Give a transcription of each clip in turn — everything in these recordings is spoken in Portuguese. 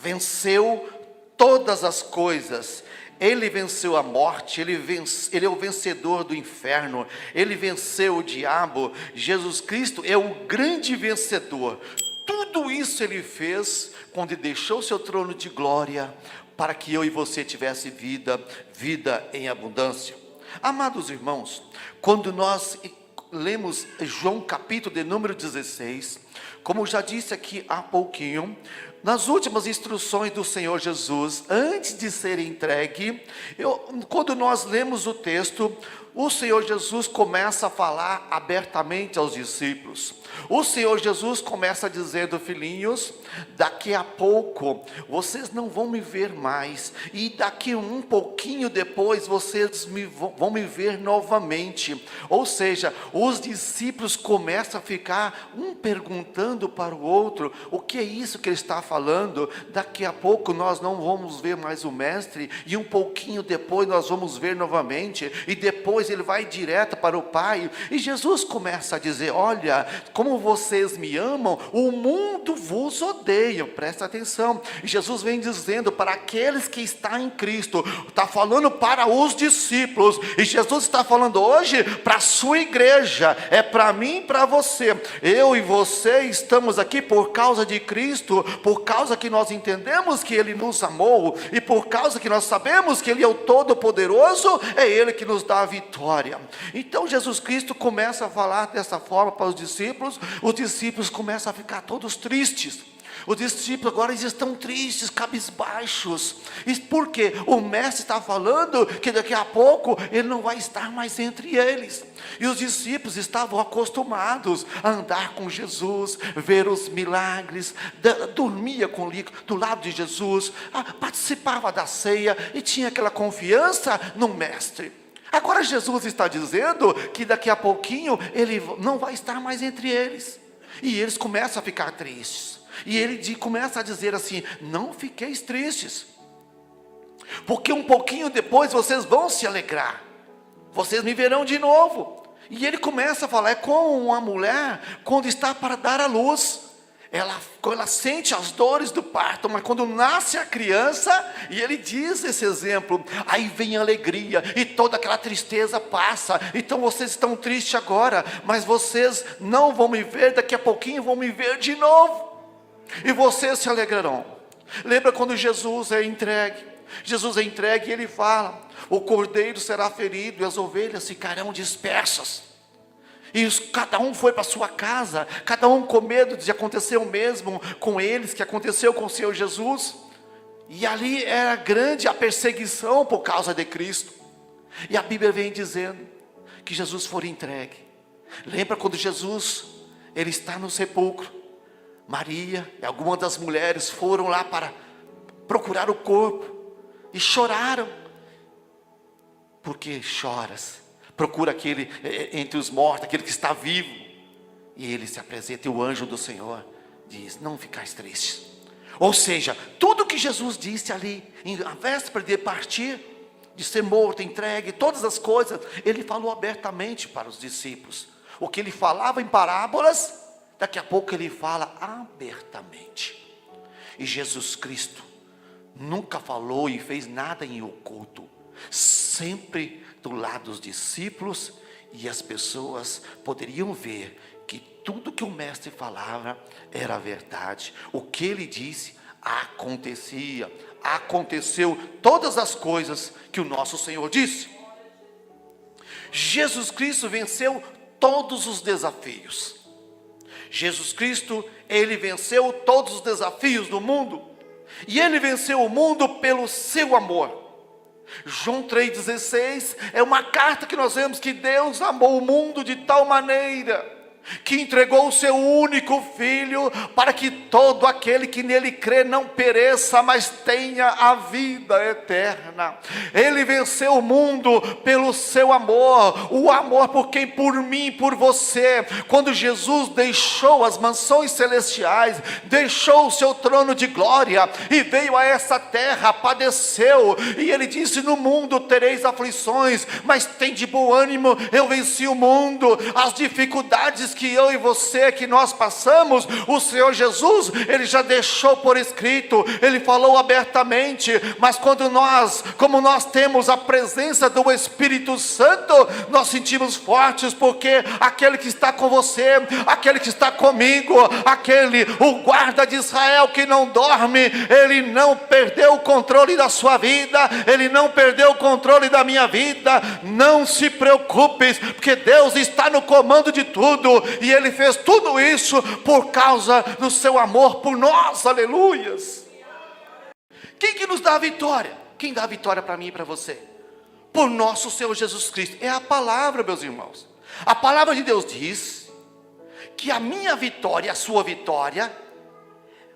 venceu todas as coisas. Ele venceu a morte, ele é o vencedor do inferno, ele venceu o diabo. Jesus Cristo é o grande vencedor. Tudo isso ele fez quando ele deixou seu trono de glória, para que eu e você tivesse vida em abundância. Amados irmãos, quando nós lemos João capítulo de número 16, como já disse aqui há pouquinho, nas últimas instruções do Senhor Jesus, antes de ser entregue, quando nós lemos o texto, o Senhor Jesus começa a falar abertamente aos discípulos. O Senhor Jesus começa dizendo: filhinhos, daqui a pouco vocês não vão me ver mais, e daqui um pouquinho depois vocês vão me ver novamente. Ou seja, os discípulos começam a ficar um perguntando para o outro: o que é isso que ele está falando? Daqui a pouco nós não vamos ver mais o mestre, e um pouquinho depois nós vamos ver novamente, e depois ele vai direto para o Pai. E Jesus começa a dizer: olha, como vocês me amam, o mundo vos odeia. Presta atenção. E Jesus vem dizendo para aqueles que estão em Cristo, está falando para os discípulos, e Jesus está falando hoje para a sua igreja, é para mim e para você. Eu e você estamos aqui por causa de Cristo, por causa que nós entendemos que Ele nos amou, e por causa que nós sabemos que Ele é o Todo-Poderoso, é Ele que nos dá a vitória. Então Jesus Cristo começa a falar dessa forma para os discípulos começam a ficar todos tristes. Os discípulos agora eles estão tristes, cabisbaixos. E por quê? O mestre está falando que daqui a pouco ele não vai estar mais entre eles. E os discípulos estavam acostumados a andar com Jesus, ver os milagres, dormia do lado de Jesus, participava da ceia e tinha aquela confiança no mestre. Agora Jesus está dizendo que daqui a pouquinho ele não vai estar mais entre eles. E eles começam a ficar tristes. E ele começa a dizer assim: não fiqueis tristes, porque um pouquinho depois vocês vão se alegrar, vocês me verão de novo. E ele começa a falar: é como uma mulher quando está para dar à luz. Ela sente as dores do parto, mas quando nasce a criança, e ele diz esse exemplo, aí vem a alegria, e toda aquela tristeza passa. Então vocês estão tristes agora, mas vocês não vão me ver, daqui a pouquinho vão me ver de novo, e vocês se alegrarão. Lembra quando Jesus é entregue? Jesus é entregue e ele fala: o cordeiro será ferido e as ovelhas ficarão dispersas. E cada um foi para sua casa, cada um com medo de acontecer o mesmo com eles que aconteceu com o Senhor Jesus. E ali era grande a perseguição por causa de Cristo. E a Bíblia vem dizendo que Jesus foi entregue. Lembra quando Jesus ele está no sepulcro? Maria e algumas das mulheres foram lá para procurar o corpo e choraram. Por que choras? Procura aquele entre os mortos, aquele que está vivo. E ele se apresenta, e o anjo do Senhor diz: não ficais tristes. Ou seja, tudo que Jesus disse ali, na véspera de partir, de ser morto, entregue, todas as coisas, ele falou abertamente para os discípulos. O que ele falava em parábolas, daqui a pouco ele fala abertamente. E Jesus Cristo nunca falou e fez nada em oculto, sempre do lado dos discípulos, e as pessoas poderiam ver que tudo que o mestre falava era verdade. O que ele disse acontecia, aconteceu todas as coisas que o nosso Senhor disse. Jesus Cristo venceu todos os desafios. Jesus Cristo, ele venceu todos os desafios do mundo, e ele venceu o mundo pelo seu amor. João 3,16 é uma carta que nós vemos que Deus amou o mundo de tal maneira que entregou o seu único Filho, para que todo aquele que nele crê não pereça, mas tenha a vida eterna. Ele venceu o mundo pelo seu amor, o amor por quem? Por mim e por você. Quando Jesus deixou as mansões celestiais, deixou o seu trono de glória e veio a essa terra, padeceu, e ele disse: no mundo tereis aflições, mas tem de bom ânimo, eu venci o mundo. As dificuldades circunstâncias que eu e você, que nós passamos, o Senhor Jesus, Ele já deixou por escrito, Ele falou abertamente. Mas como nós temos a presença do Espírito Santo, nós sentimos fortes, porque aquele que está com você, aquele que está comigo, o guarda de Israel que não dorme, ele não perdeu o controle da sua vida, ele não perdeu o controle da minha vida. Não se preocupe, porque Deus está no comando de tudo, e Ele fez tudo isso por causa do seu amor por nós, aleluias. Quem que nos dá a vitória? Quem dá a vitória para mim e para você? Por nosso Senhor Jesus Cristo. É a palavra, meus irmãos. A palavra de Deus diz que a minha vitória e a sua vitória,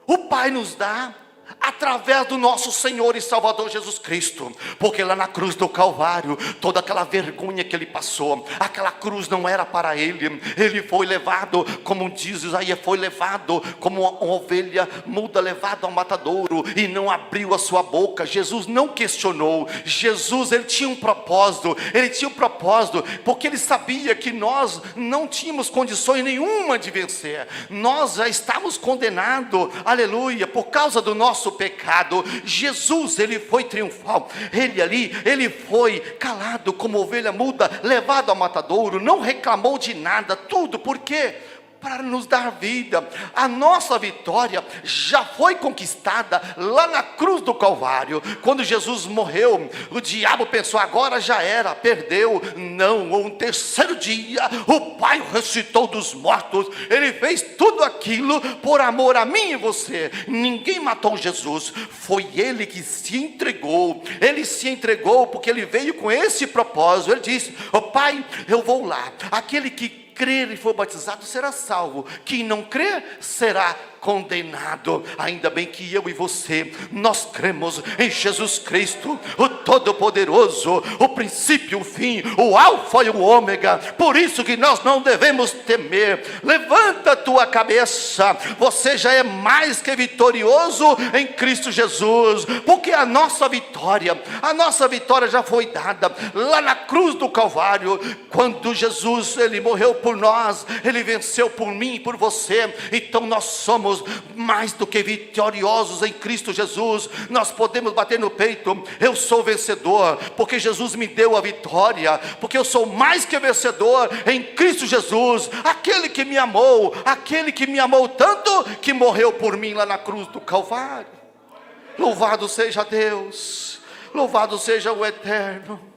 o Pai nos dá através do nosso Senhor e Salvador Jesus Cristo. Porque lá na cruz do Calvário, toda aquela vergonha que Ele passou, aquela cruz não era para Ele. Ele foi levado, como diz Isaías, foi levado como uma ovelha muda levado ao matadouro, e não abriu a sua boca. Jesus não questionou. Jesus, Ele tinha um propósito. Ele tinha um propósito, porque Ele sabia que nós não tínhamos condições nenhuma de vencer. Nós já estávamos condenados, aleluia, por causa do nosso pecado. Jesus, Ele foi triunfal. Ele foi calado como ovelha muda, levado ao matadouro, não reclamou de nada. Tudo por quê? Para nos dar vida. A nossa vitória já foi conquistada lá na cruz do Calvário. Quando Jesus morreu, o diabo pensou, agora já era, perdeu. Não, um terceiro dia, o Pai o ressuscitou dos mortos. Ele fez tudo aquilo por amor a mim e você. Ninguém matou Jesus, foi Ele que se entregou. Ele se entregou porque Ele veio com esse propósito. Ele disse, Pai, eu vou lá. Aquele que crer e for batizado será salvo, quem não crer será condenado. Ainda bem que eu e você, nós cremos em Jesus Cristo, o Todo-Poderoso, o princípio, o fim, o alfa e o ômega. Por isso que nós não devemos temer. Levanta a tua cabeça, você já é mais que vitorioso em Cristo Jesus, porque a nossa vitória já foi dada lá na cruz do Calvário. Quando Jesus, Ele morreu por nós, Ele venceu por mim e por você. Então nós somos mais do que vitoriosos em Cristo Jesus. Nós podemos bater no peito, eu sou vencedor, porque Jesus me deu a vitória, porque eu sou mais que vencedor em Cristo Jesus. Aquele que me amou tanto, que morreu por mim lá na cruz do Calvário. Louvado seja Deus, louvado seja o Eterno.